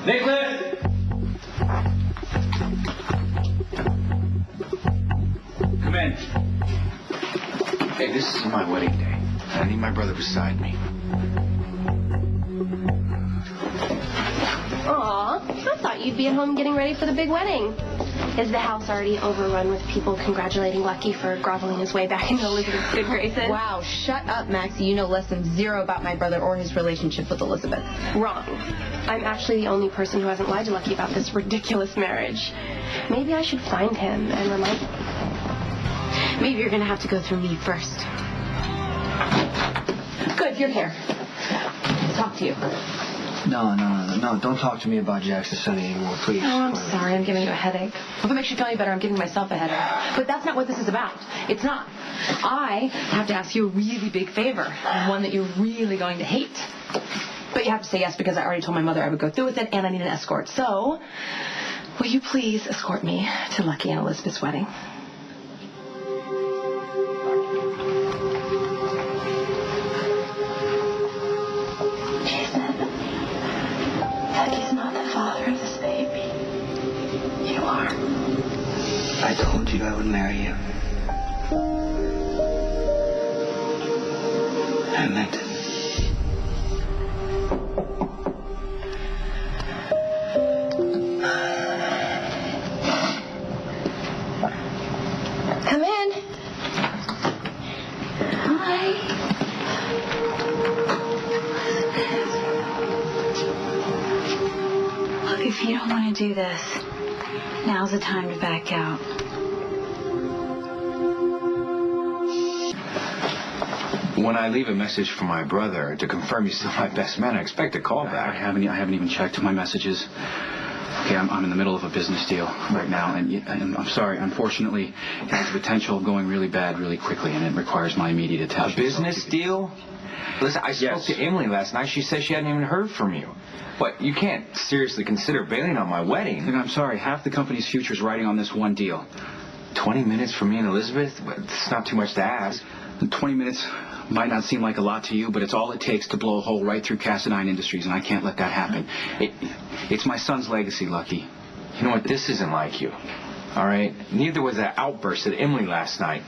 Nikolas! Come in. Hey, this is my wedding day. I need my brother beside me. Aw, I thought you'd be at home getting ready for the big wedding. Is the house already overrun with people congratulating Lucky for groveling his way back into Elizabeth's good graces? Wow, shut up, Maxie. You know less than zero about my brother or his relationship with Elizabeth. Wrong. I'm actually the only person who hasn't lied to Lucky about this ridiculous marriage. Maybe I should find him and remind him. Maybe you're going to have to go through me first. Good, you're here. I'll talk to you. No. Don't talk to me about Jackson Sonny anymore, please. Oh, I'm sorry. I'm giving you a headache. Well, if it makes you feel any better, I'm giving myself a headache. But that's not what this is about. It's not. I have to ask you a really big favor, and one that you're really going to hate. But you have to say yes because I already told my mother I would go through with it, and I need an escort. So, will you please escort me to Lucky and Elizabeth's wedding? Lucky's not the father of this baby. You are. I told you I would marry you. I meant it. Come in. Hi. Look, if you don't want to do this, now's the time to back out. When I leave a message for my brother to confirm he's still my best man, I expect a call back. I haven't even checked my messages. Okay, I'm in the middle of a business deal right now, and I'm sorry. Unfortunately, it has the potential of going really bad really quickly, and it requires my immediate attention. A business deal? Listen, I spoke to Emily last night. She said she hadn't even heard from you. But you can't seriously consider bailing on my wedding. Look, I'm sorry. Half the company's future is riding on this one deal. 20 minutes for me and Elizabeth? It's not too much to ask. 20 minutes might not seem like a lot to you, but it's all it takes to blow a hole right through Cassadine Industries, and I can't let that happen. It's my son's legacy, Lucky. You know what? This isn't like you. All right? Neither was that outburst at Emily last night.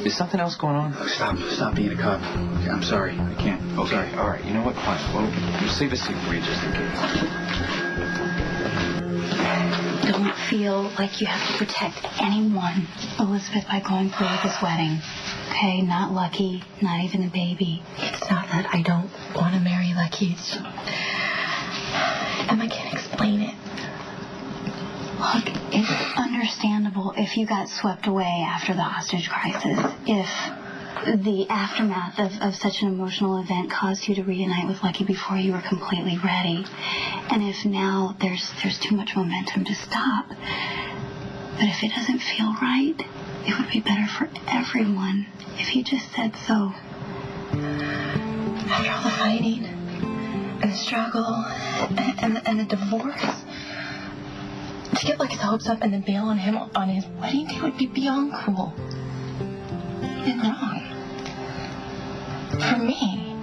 Is something else going on? Stop being a cop. Okay, I'm sorry. I can't. Okay, Sorry. all right. You know what? Fine. Well, we'll save a seat for you just in case. Don't feel like you have to protect anyone, Elizabeth, by going through with this wedding. Okay, not Lucky, not even the baby. It's not that I don't want to marry Lucky. It's just... I can't explain it. Look, it's understandable if you got swept away after the hostage crisis. If the aftermath of such an emotional event caused you to reunite with Lucky before you were completely ready. And if now there's too much momentum to stop. But if it doesn't feel right, it would be better for everyone if you just said so. After all the fighting and the struggle and the divorce, to get Lucky's hopes up and then bail on him on his wedding day would be beyond cruel and wrong. For me.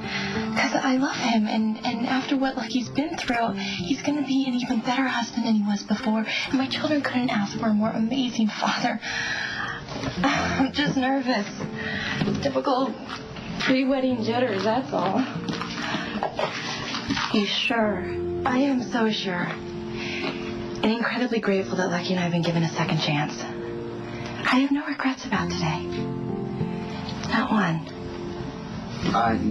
Because I love him, and after what Lucky's been through, he's going to be an even better husband than he was before. And my children couldn't ask for a more amazing father. I'm just nervous. Typical pre-wedding jitters, that's all. You sure? I am so sure. And incredibly grateful that Lucky and I have been given a second chance. I have no regrets about today. Not one.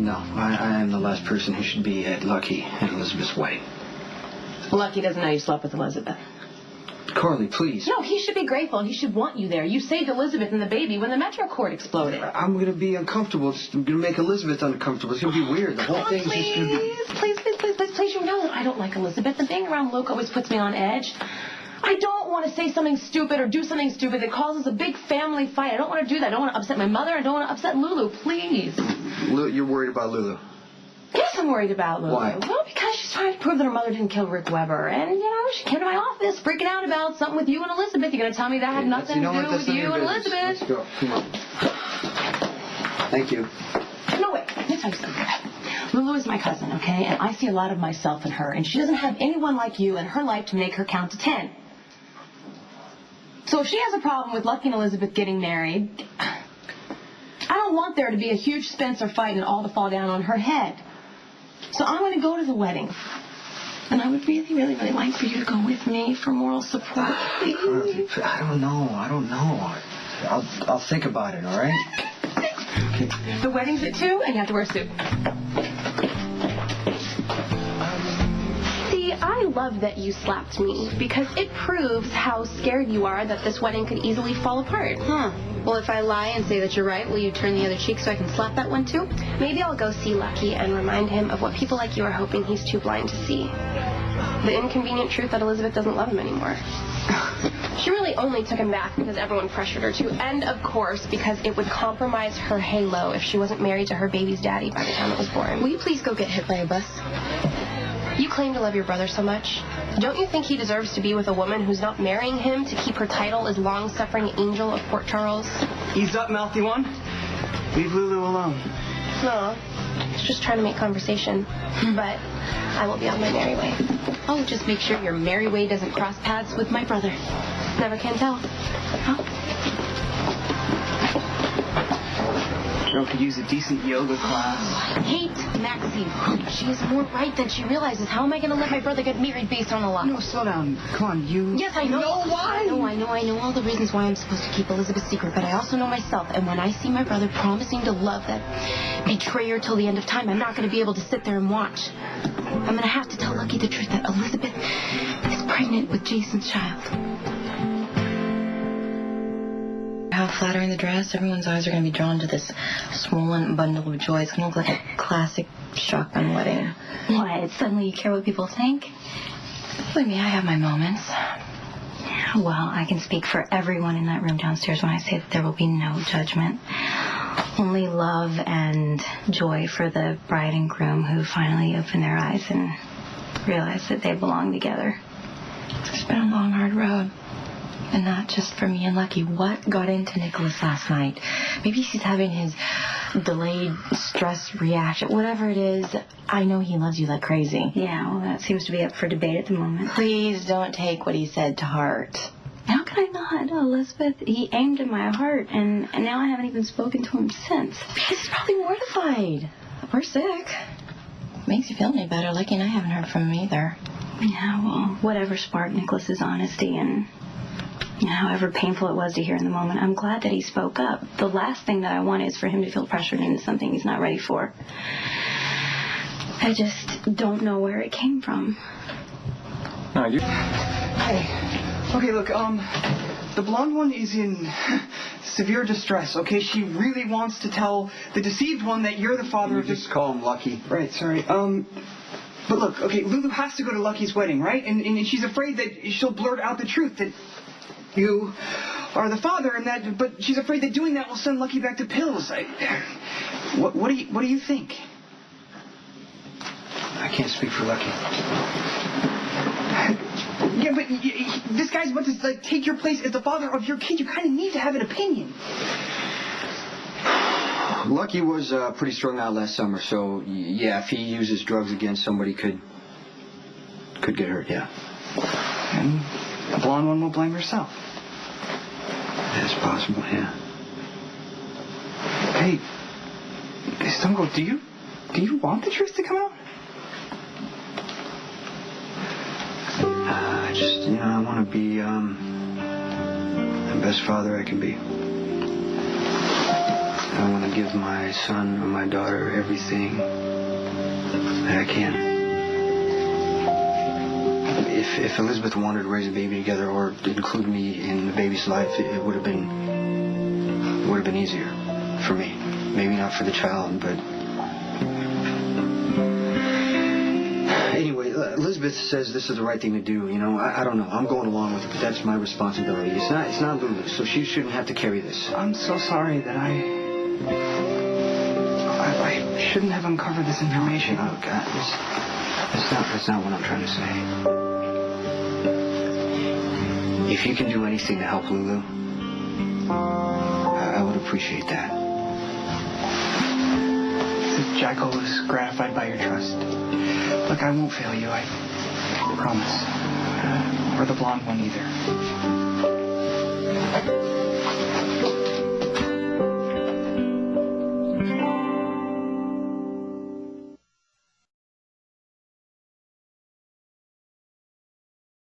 No. I am the last person who should be at Lucky and Elizabeth's wedding. Lucky doesn't know you slept with Elizabeth. Carly, please. No, he should be grateful. He should want you there. You saved Elizabeth and the baby when the Metro Court exploded. I'm going to be uncomfortable. It's going to make Elizabeth uncomfortable. It's going to be weird. The whole thing's just going to be... Please, you know that I don't like Elizabeth. And being around Luke always puts me on edge. I don't want to say something stupid or do something stupid that causes a big family fight. I don't want to do that. I don't want to upset my mother. I don't want to upset Lulu. Please. You're worried about Lulu? Yes, I'm worried about Lulu. Why? Well, because she's trying to prove that her mother didn't kill Rick Weber. And, she came to my office freaking out about something with you and Elizabeth. You're going to tell me that had nothing to do with you and Elizabeth. Let's go. Come on. Thank you. No, wait. Let me tell you something. Lulu is my cousin, okay? And I see a lot of myself in her. And she doesn't have anyone like you in her life to make her count to 10. So if she has a problem with Lucky and Elizabeth getting married, I don't want there to be a huge Spencer fight and all to fall down on her head. So I'm going to go to the wedding. And I would really, really, really like for you to go with me for moral support, please. I don't know. I'll think about it, all right? Okay. The wedding's at 2, and you have to wear a suit. See, I love that you slapped me because it proves how scared you are that this wedding could easily fall apart. Huh. Well, if I lie and say that you're right, will you turn the other cheek so I can slap that one too? Maybe I'll go see Lucky and remind him of what people like you are hoping he's too blind to see. The inconvenient truth that Elizabeth doesn't love him anymore. She really only took him back because everyone pressured her to, and of course because it would compromise her halo if she wasn't married to her baby's daddy by the time it was born. Will you please go get hit by a bus? You claim to love your brother so much. Don't you think he deserves to be with a woman who's not marrying him to keep her title as long-suffering angel of Port Charles? Ease up, mouthy one. Leave Lulu alone. No, it's just trying to make conversation. But I will be on my merry way. Oh, just make sure your merry way doesn't cross paths with my brother. Never can tell. Girl could use a decent yoga class. I hate Maxie. She is more right than she realizes. How am I going to let my brother get married based on a lie? No, slow down. Come on, you... Yes, I know. No, why? I know all the reasons why I'm supposed to keep Elizabeth's secret, but I also know myself, and when I see my brother promising to love that betrayer till the end of time, I'm not going to be able to sit there and watch. I'm going to have to tell Lucky the truth that Elizabeth is pregnant with Jason's child. How flattering the dress. Everyone's eyes are going to be drawn to this swollen bundle of joy. It's going to look like a classic shotgun wedding. What? Suddenly you care what people think? Believe me, I have my moments. Well, I can speak for everyone in that room downstairs when I say that there will be no judgment. Only love and joy for the bride and groom who finally open their eyes and realize that they belong together. It's been a long, hard road. And not just for me and Lucky. What got into Nikolas last night? Maybe he's having his delayed stress reaction. Whatever it is, I know he loves you like crazy. Yeah, well, that seems to be up for debate at the moment. Please don't take what he said to heart. How could I not? Elizabeth, he aimed at my heart, and now I haven't even spoken to him since. Because he's probably mortified. We're sick. Makes you feel any better. Lucky and I haven't heard from him either. Yeah, well, whatever sparked Nikolas's honesty and however painful it was to hear in the moment, I'm glad that he spoke up. The last thing that I want is for him to feel pressured into something he's not ready for. I just don't know where it came from. No, you... Hey. Okay, look, the blonde one is in severe distress, okay? She really wants to tell the deceived one that you're the father of this... Just call him Lucky. Right, sorry. But look, okay, Lulu has to go to Lucky's wedding, right? And she's afraid that she'll blurt out the truth, that you are the father, and that, but she's afraid that doing that will send Lucky back to pills. What do you think? I can't speak for Lucky. Yeah, but this guy's about to take your place as the father of your kid. You kind of need to have an opinion. Lucky was pretty strung out last summer, so yeah, if he uses drugs against somebody, could get hurt. Yeah. And the blonde one will blame herself. That's possible. Yeah. Hey, Stongo, do you want the truth to come out? I just, I want to be the best father I can be. I want to give my son or my daughter everything that I can. If Elizabeth wanted to raise a baby together or include me in the baby's life, it would have been easier for me. Maybe not for the child, but anyway, Elizabeth says this is the right thing to do. I don't know. I'm going along with it, but that's my responsibility. It's not Lulu, so she shouldn't have to carry this. I'm so sorry that I shouldn't have uncovered this information. Oh God, that's not what I'm trying to say. If you can do anything to help Lulu, I would appreciate that. It's a Jackal was gratified by your trust. Look, I won't fail you, I promise. Or the blonde one either.